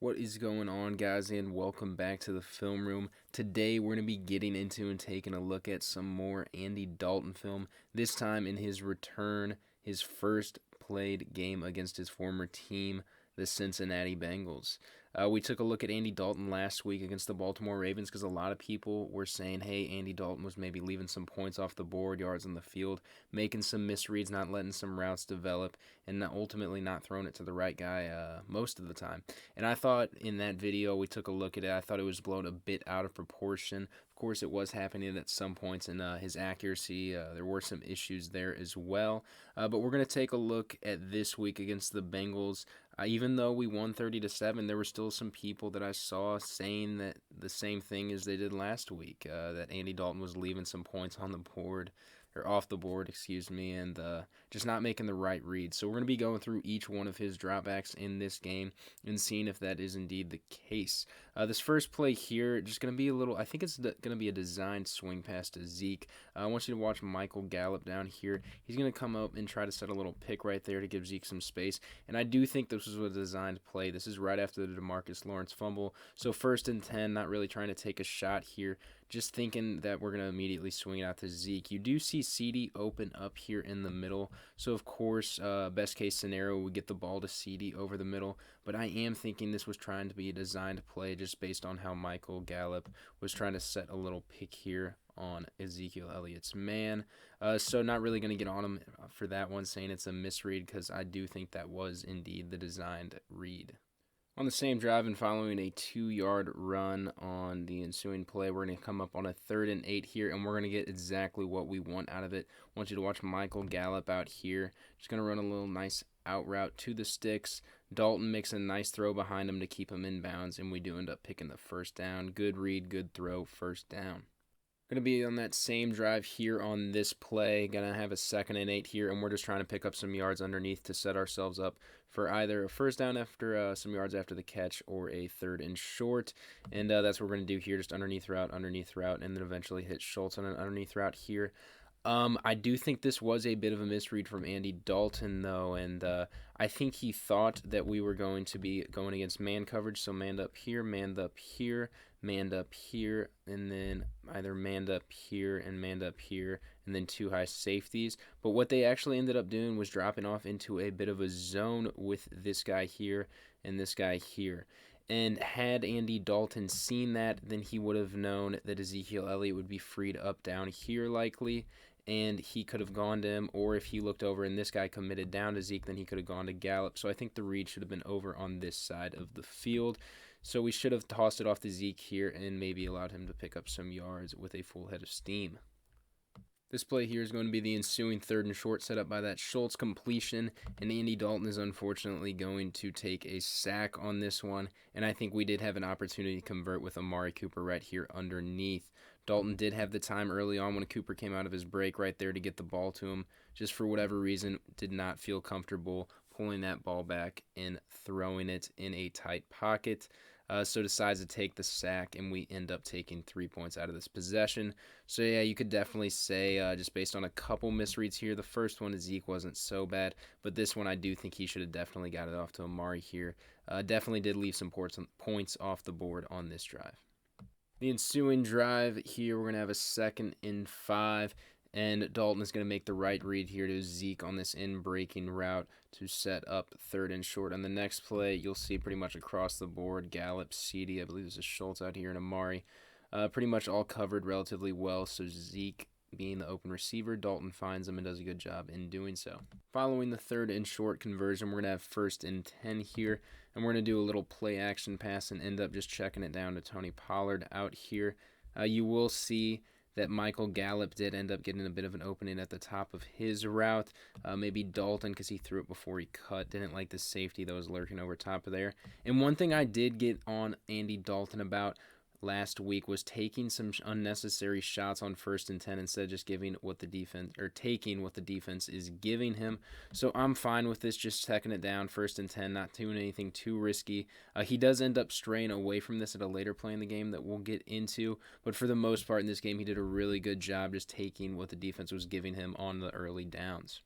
What is going on, guys, and welcome back to the film room. Today we're going to be getting into and taking a look at some more Andy Dalton film, this time in his return, his first played game against his former team, the Cincinnati Bengals. We took a look at Andy Dalton last week against the Baltimore Ravens because a lot of people were saying, hey, Andy Dalton was maybe leaving some points off the board, yards on the field, making some misreads, not letting some routes develop, and ultimately not throwing it to the right guy most of the time. And I thought in that video we took a look at it, I thought it was blown a bit out of proportion. Of course, it was happening at some points in his accuracy. There were some issues there as well. But we're going to take a look at this week against the Bengals. Even though we won 30-7, there were still some people that I saw saying that the same thing as they did last week, that Andy Dalton was leaving some points on the board, or off the board, excuse me, and just not making the right read. So we're going to be going through each one of his dropbacks in this game and seeing if that is indeed the case. This first play here, just going to be a little, I think it's going to be a designed swing pass to Zeke. I want you to watch Michael Gallup down here. He's going to come up and try to set a little pick right there to give Zeke some space, and I do think this was a designed play. This is right after the DeMarcus Lawrence fumble, so 1st and 10, not really trying to take a shot here, just thinking that we're going to immediately swing it out to Zeke. You do see CD open up here in the middle, so of course, best case scenario, we get the ball to CD over the middle, but I am thinking this was trying to be a designed play just based on how Michael Gallup was trying to set a little pick here on Ezekiel Elliott's man. So not really going to get on him for that one, saying it's a misread, because I do think that was indeed the designed read. On the same drive and following a 2-yard run on the ensuing play, we're going to come up on a 3rd and 8 here, and we're going to get exactly what we want out of it. I want you to watch Michael Gallup out here. Just going to run a little nice out route to the sticks. Dalton makes a nice throw behind him to keep him in bounds, and we do end up picking the first down. Good read, good throw, first down. Going to be on that same drive here on this play. Going to have a 2nd and 8 here, and we're just trying to pick up some yards underneath to set ourselves up for either a first down after some yards after the catch or a 3rd and short. And that's what we're going to do here, just underneath route, and then eventually hit Schultz on an underneath route here. I do think this was a bit of a misread from Andy Dalton, though, and I think he thought that we were going to be going against man coverage, so manned up here, manned up here, manned up here, and then either manned up here, and then 2 high safeties. But what they actually ended up doing was dropping off into a bit of a zone with this guy here and this guy here. And had Andy Dalton seen that, then he would have known that Ezekiel Elliott would be freed up down here likely, and he could have gone to him, or if he looked over and this guy committed down to Zeke, then he could have gone to Gallup. So I think the read should have been over on this side of the field. So we should have tossed it off to Zeke here and maybe allowed him to pick up some yards with a full head of steam. This play here is going to be the ensuing 3rd and short set up by that Schultz completion, and Andy Dalton is unfortunately going to take a sack on this one, and I think we did have an opportunity to convert with Amari Cooper right here underneath. Dalton did have the time early on when Cooper came out of his break right there to get the ball to him. Just for whatever reason, did not feel comfortable pulling that ball back and throwing it in a tight pocket. So decides to take the sack, and we end up taking 3 points out of this possession. So yeah, you could definitely say, just based on a couple misreads here, the first one to Zeke wasn't so bad, but this one I do think he should have definitely got it off to Amari here. Definitely did leave some points off the board on this drive. The ensuing drive here, we're going to have a 2nd and 5, and Dalton is going to make the right read here to Zeke on this in-breaking route to set up 3rd and short. On the next play, you'll see pretty much across the board, Gallup, CD, I believe there's a Schultz out here, and Amari, pretty much all covered relatively well, so Zeke being the open receiver, Dalton finds him and does a good job in doing so. Following the 3rd and short conversion, we're going to have 1st and 10 here, and we're going to do a little play action pass and end up just checking it down to Tony Pollard out here. You will see that Michael Gallup did end up getting a bit of an opening at the top of his route. Maybe Dalton, because he threw it before he cut, didn't like the safety that was lurking over top of there. And one thing I did get on Andy Dalton about last week was taking some unnecessary shots on 1st and 10 instead of just giving what the defense, or taking what the defense is giving him. So I'm fine with this, just checking it down, 1st and 10, not doing anything too risky. He does end up straying away from this at a later play in the game that we'll get into, but for the most part in this game, he did a really good job just taking what the defense was giving him on the early downs.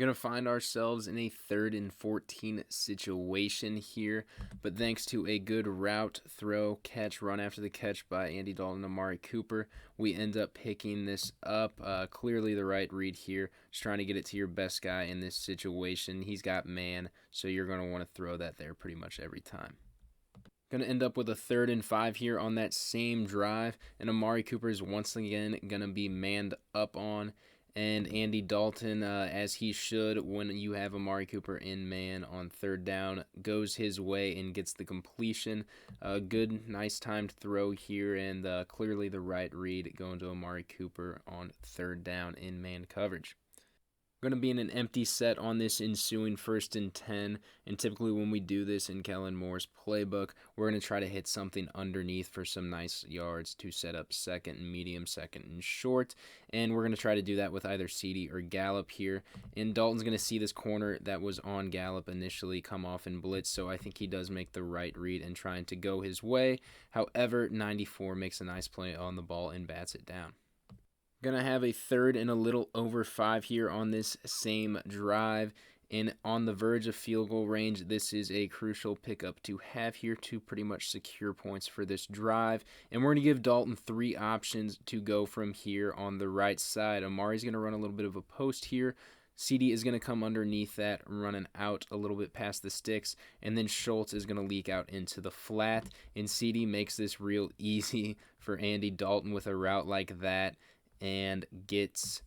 Going to find ourselves in a 3rd and 14 situation here, but thanks to a good route, throw, catch, run after the catch by Andy Dalton and Amari Cooper, we end up picking this up. Clearly the right read here, just trying to get it to your best guy in this situation. He's got man, so you're going to want to throw that there pretty much every time. Going to end up with a 3rd and 5 here on that same drive, and Amari Cooper is once again going to be manned up on, and Andy Dalton, as he should when you have Amari Cooper in man on 3rd down, goes his way and gets the completion. Good, nice timed throw here, and clearly the right read going to Amari Cooper on 3rd down in man coverage. Going to be in an empty set on this ensuing 1st and 10, and typically when we do this in Kellen Moore's playbook, we're going to try to hit something underneath for some nice yards to set up 2nd and medium, 2nd and short, and we're going to try to do that with either CD or Gallup here, and Dalton's going to see this corner that was on Gallup initially come off in blitz, so I think he does make the right read and trying to go his way. However, 94 makes a nice play on the ball and bats it down. Going to have a 3rd and a little over 5 here on this same drive. And on the verge of field goal range, this is a crucial pickup to have here to pretty much secure points for this drive. And we're going to give Dalton 3 options to go from here on the right side. Amari's going to run a little bit of a post here. CD is going to come underneath that, running out a little bit past the sticks, and then Schultz is going to leak out into the flat. And CD makes this real easy for Andy Dalton with a route like that, and gets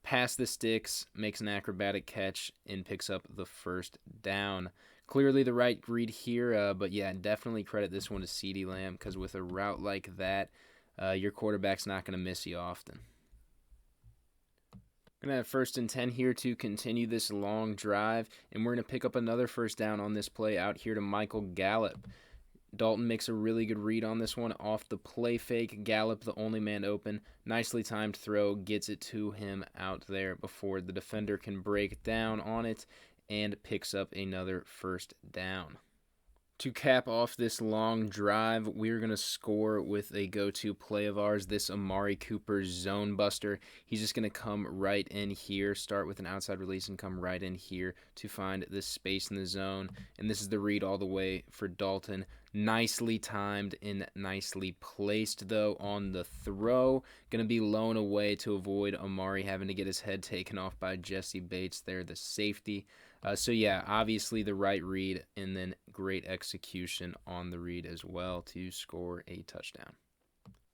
past the sticks, makes an acrobatic catch, and picks up the 1st down. Clearly the right read here, but yeah, definitely credit this one to CeeDee Lamb, because with a route like that, your quarterback's not going to miss you often. Going to have 1st and 10 here to continue this long drive, and we're going to pick up another 1st down on this play out here to Michael Gallup. Dalton makes a really good read on this one off the play fake. Gallup, the only man open. Nicely timed throw, gets it to him out there before the defender can break down on it, and picks up another 1st down. To cap off this long drive, we're going to score with a go-to play of ours, this Amari Cooper zone buster. He's just going to come right in here, start with an outside release and come right in here to find this space in the zone. And this is the read all the way for Dalton. Nicely timed and nicely placed, though, on the throw. Going to be lown away to avoid Amari having to get his head taken off by Jesse Bates there, the safety. So yeah, obviously the right read, and then great execution on the read as well to score a touchdown.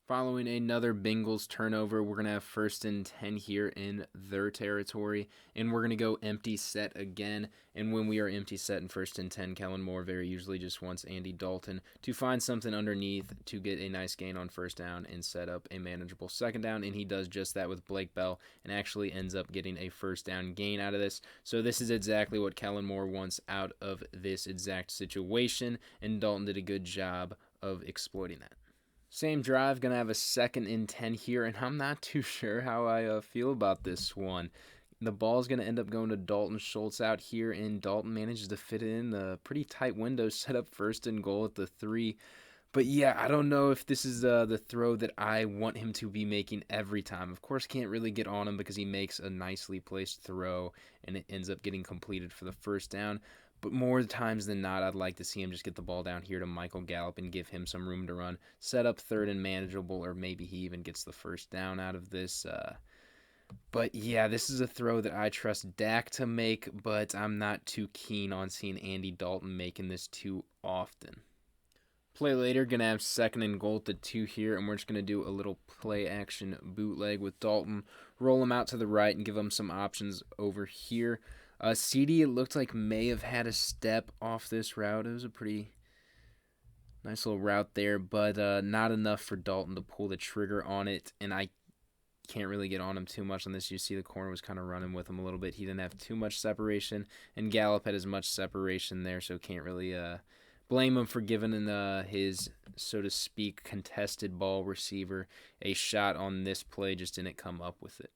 Following another Bengals turnover, we're going to have 1st and 10 here in their territory, and we're going to go empty set again. And when we are empty set in 1st and 10, Kellen Moore very usually just wants Andy Dalton to find something underneath to get a nice gain on 1st down and set up a manageable 2nd down, and he does just that with Blake Bell and actually ends up getting a 1st down gain out of this. So this is exactly what Kellen Moore wants out of this exact situation, and Dalton did a good job of exploiting that. Same drive, going to have a 2nd and 10 here, and I'm not too sure how I feel about this one. The ball is going to end up going to Dalton. Schultz out here, and Dalton manages to fit it in a pretty tight window, set up 1st and goal at the 3. But yeah, I don't know if this is the throw that I want him to be making every time. Of course, can't really get on him because he makes a nicely placed throw, and it ends up getting completed for the 1st down. But more times than not, I'd like to see him just get the ball down here to Michael Gallup and give him some room to run, set up 3rd and manageable, or maybe he even gets the 1st down out of this. But yeah, this is a throw that I trust Dak to make, but I'm not too keen on seeing Andy Dalton making this too often. Play later, going to have 2nd and goal at the 2 here, and we're just going to do a little play action bootleg with Dalton. Roll him out to the right and give him some options over here. CD, it looked like may have had a step off this route. It was a pretty nice little route there, but not enough for Dalton to pull the trigger on it, and I can't really get on him too much on this. You see the corner was kind of running with him a little bit. He didn't have too much separation, and Gallup had as much separation there, so can't really blame him for giving his, so to speak, contested ball receiver a shot on this play. Just didn't come up with it.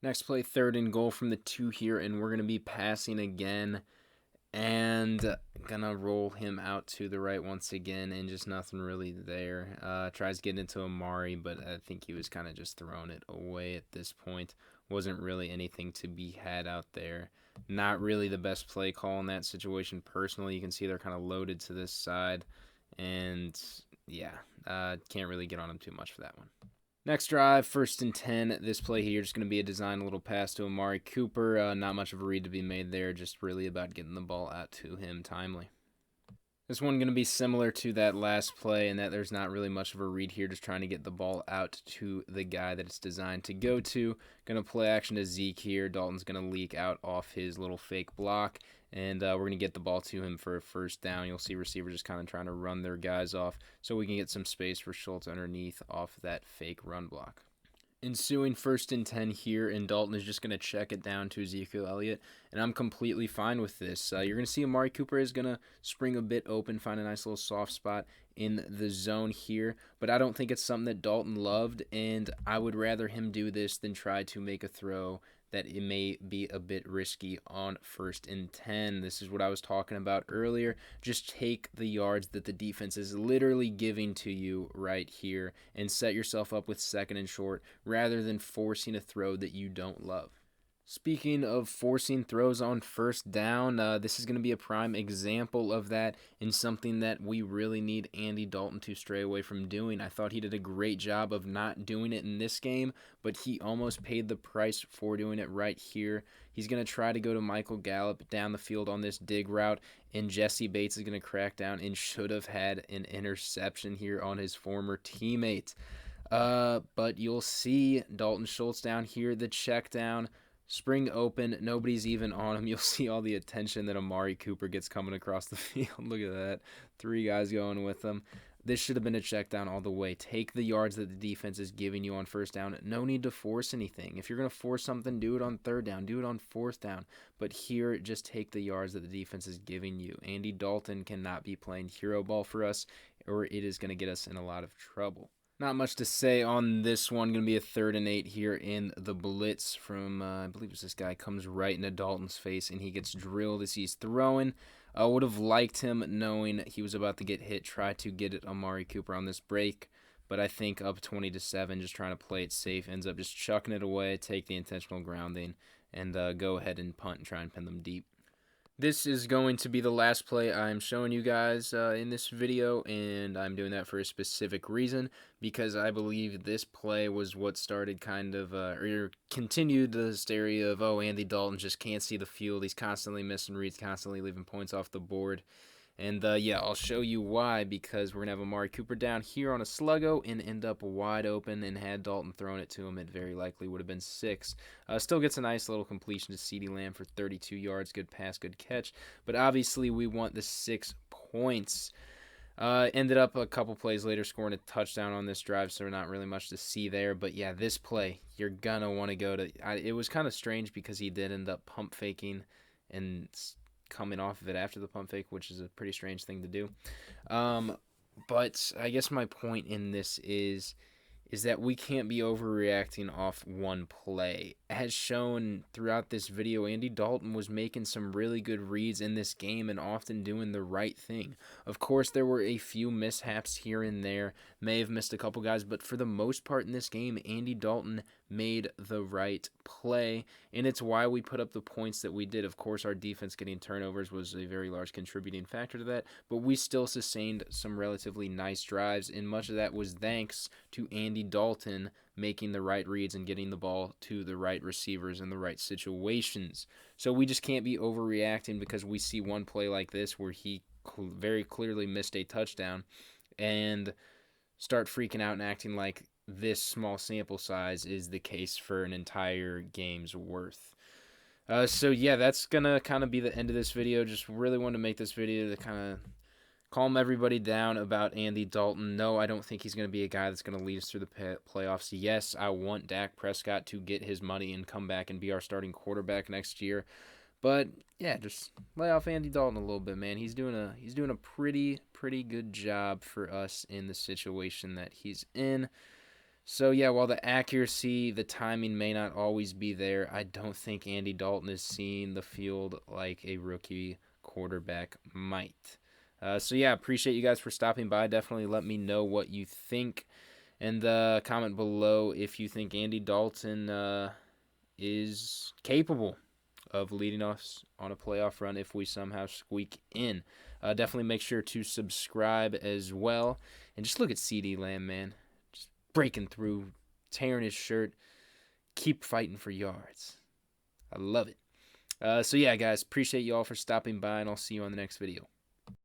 Next play, 3rd and goal from the 2 here, and we're going to be passing again, and going to roll him out to the right once again, and just nothing really there. Tries getting into Amari, but I think he was kind of just throwing it away at this point. wasn't really anything to be had out there. Not really the best play call in that situation personally. You can see they're kind of loaded to this side, and yeah, can't really get on them too much for that one. Next drive, 1st and 10. This play here is going to be a design, a little pass to Amari Cooper. Not much of a read to be made there, just really about getting the ball out to him timely. This one going to be similar to that last play in that there's not really much of a read here, just trying to get the ball out to the guy that it's designed to go to. Going to play action to Zeke here. Dalton's going to leak out off his little fake block, and we're going to get the ball to him for a 1st down. You'll see receivers just kind of trying to run their guys off so we can get some space for Schultz underneath off that fake run block. Ensuing 1st and 10 here, and Dalton is just going to check it down to Ezekiel Elliott, and I'm completely fine with this. You're going to see Amari Cooper is going to spring a bit open, find a nice little soft spot in the zone here, but I don't think it's something that Dalton loved, and I would rather him do this than try to make a throw that it may be a bit risky on 1st and 10. This is what I was talking about earlier. Just take the yards that the defense is literally giving to you right here and set yourself up with 2nd and short rather than forcing a throw that you don't love. Speaking of forcing throws on 1st down, this is going to be a prime example of that and something that we really need Andy Dalton to stray away from doing. I thought he did a great job of not doing it in this game, but he almost paid the price for doing it right here. He's going to try to go to Michael Gallup down the field on this dig route, and Jesse Bates is going to crack down and should have had an interception here on his former teammate. But you'll see Dalton Schultz down here, the check down. Spring open, nobody's even on him. You'll see all the attention that Amari Cooper gets coming across the field. Look at that. 3 guys going with him. This should have been a check down all the way. Take the yards that the defense is giving you on 1st down. No need to force anything. If you're going to force something, do it on 3rd down. Do it on 4th down. But here, just take the yards that the defense is giving you. Andy Dalton cannot be playing hero ball for us, or it is going to get us in a lot of trouble. Not much to say on this one. Going to be a 3rd and 8 here in the blitz from, I believe it's this guy, comes right into Dalton's face, and he gets drilled as he's throwing. I would have liked him knowing he was about to get hit, try to get it Amari Cooper on this break, but I think up 20-7, just trying to play it safe, ends up just chucking it away, take the intentional grounding, and go ahead and punt and try and pin them deep. This is going to be the last play I'm showing you guys in this video, and I'm doing that for a specific reason, because I believe this play was what started kind of, or continued the hysteria of, oh, Andy Dalton just can't see the field, he's constantly missing reads, constantly leaving points off the board. And, yeah, I'll show you why, because we're going to have Amari Cooper down here on a sluggo and end up wide open, and had Dalton thrown it to him, it very likely would have been 6. Still gets a nice little completion to CeeDee Lamb for 32 yards. Good pass, good catch. But obviously we want the 6 points. Ended up a couple plays later scoring a touchdown on this drive, so not really much to see there. But, yeah, this play, you're going to want to go to it was kind of strange because he did end up pump faking and coming off of it after the pump fake, which is a pretty strange thing to do. But I guess my point in this is that we can't be overreacting off one play. As shown throughout this video, Andy Dalton was making some really good reads in this game and often doing the right thing. Of course, there were a few mishaps here and there, may have missed a couple guys, but for the most part in this game, Andy Dalton made the right play, and it's why we put up the points that we did. Of course, our defense getting turnovers was a very large contributing factor to that, but we still sustained some relatively nice drives, and much of that was thanks to Andy Dalton making the right reads and getting the ball to the right receivers in the right situations. So we just can't be overreacting because we see one play like this where he very clearly missed a touchdown and start freaking out and acting like this small sample size is the case for an entire game's worth. So yeah, that's going to kind of be the end of this video. Just really wanted to make this video to kind of calm everybody down about Andy Dalton. No, I don't think he's going to be a guy that's going to lead us through the playoffs. Yes, I want Dak Prescott to get his money and come back and be our starting quarterback next year. But yeah, just lay off Andy Dalton a little bit, man. He's doing a pretty good job for us in the situation that he's in. So yeah, while the accuracy, the timing may not always be there, I don't think Andy Dalton is seeing the field like a rookie quarterback might. So yeah, appreciate you guys for stopping by. Definitely let me know what you think, and comment below if you think Andy Dalton is capable of leading us on a playoff run if we somehow squeak in. Definitely make sure to subscribe as well. And just look at CeeDee Lamb, man. Just breaking through, tearing his shirt, keep fighting for yards. I love it. So yeah, guys, appreciate you all for stopping by, and I'll see you on the next video.